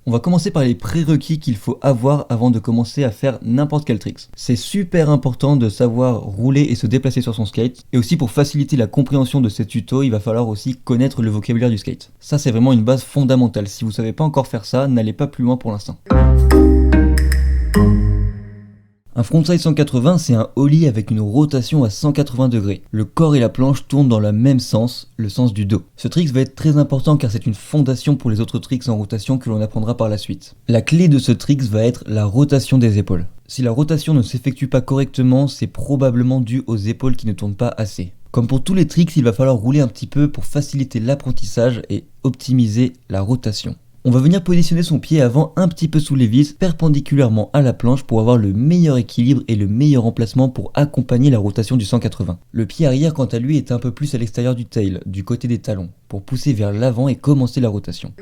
On va commencer par les prérequis qu'il faut avoir avant de commencer à faire n'importe quel trick. C'est super important de savoir rouler et se déplacer sur son skate, et aussi pour faciliter la compréhension de ces tutos, il va falloir aussi connaître le vocabulaire du skate. Ça c'est vraiment une base fondamentale, si vous savez pas encore faire ça, n'allez pas plus loin pour l'instant. Un frontside 180, c'est un ollie avec une rotation à 180 degrés. Le corps et la planche tournent dans le même sens, le sens du dos. Ce trick va être très important car c'est une fondation pour les autres tricks en rotation que l'on apprendra par la suite. La clé de ce trick va être la rotation des épaules. Si la rotation ne s'effectue pas correctement, c'est probablement dû aux épaules qui ne tournent pas assez. Comme pour tous les tricks, il va falloir rouler un petit peu pour faciliter l'apprentissage et optimiser la rotation. On va venir positionner son pied avant un petit peu sous les vis, perpendiculairement à la planche pour avoir le meilleur équilibre et le meilleur emplacement pour accompagner la rotation du 180. Le pied arrière quant à lui est un peu plus à l'extérieur du tail, du côté des talons, pour pousser vers l'avant et commencer la rotation.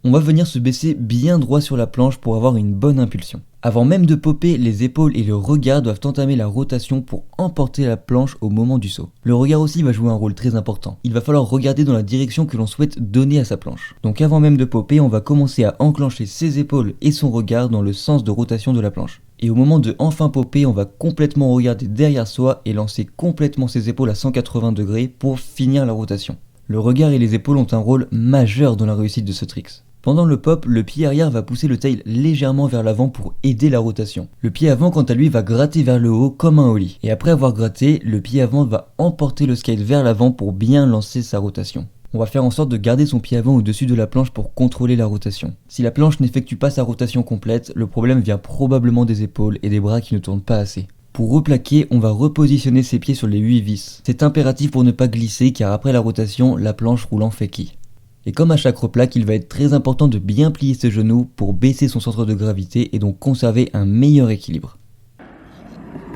On va venir se baisser bien droit sur la planche pour avoir une bonne impulsion. Avant même de popper, les épaules et le regard doivent entamer la rotation pour emporter la planche au moment du saut. Le regard aussi va jouer un rôle très important. Il va falloir regarder dans la direction que l'on souhaite donner à sa planche. Donc avant même de popper, on va commencer à enclencher ses épaules et son regard dans le sens de rotation de la planche. Et au moment de enfin popper, on va complètement regarder derrière soi et lancer complètement ses épaules à 180 degrés pour finir la rotation. Le regard et les épaules ont un rôle majeur dans la réussite de ce trick. Pendant le pop, le pied arrière va pousser le tail légèrement vers l'avant pour aider la rotation. Le pied avant quant à lui va gratter vers le haut comme un ollie. Et après avoir gratté, le pied avant va emporter le skate vers l'avant pour bien lancer sa rotation. On va faire en sorte de garder son pied avant au-dessus de la planche pour contrôler la rotation. Si la planche n'effectue pas sa rotation complète, le problème vient probablement des épaules et des bras qui ne tournent pas assez. Pour replaquer, on va repositionner ses pieds sur les 8 vis. C'est impératif pour ne pas glisser car après la rotation, la planche roule en fakie. Et comme à chaque replaque, il va être très important de bien plier ses genoux pour baisser son centre de gravité et donc conserver un meilleur équilibre.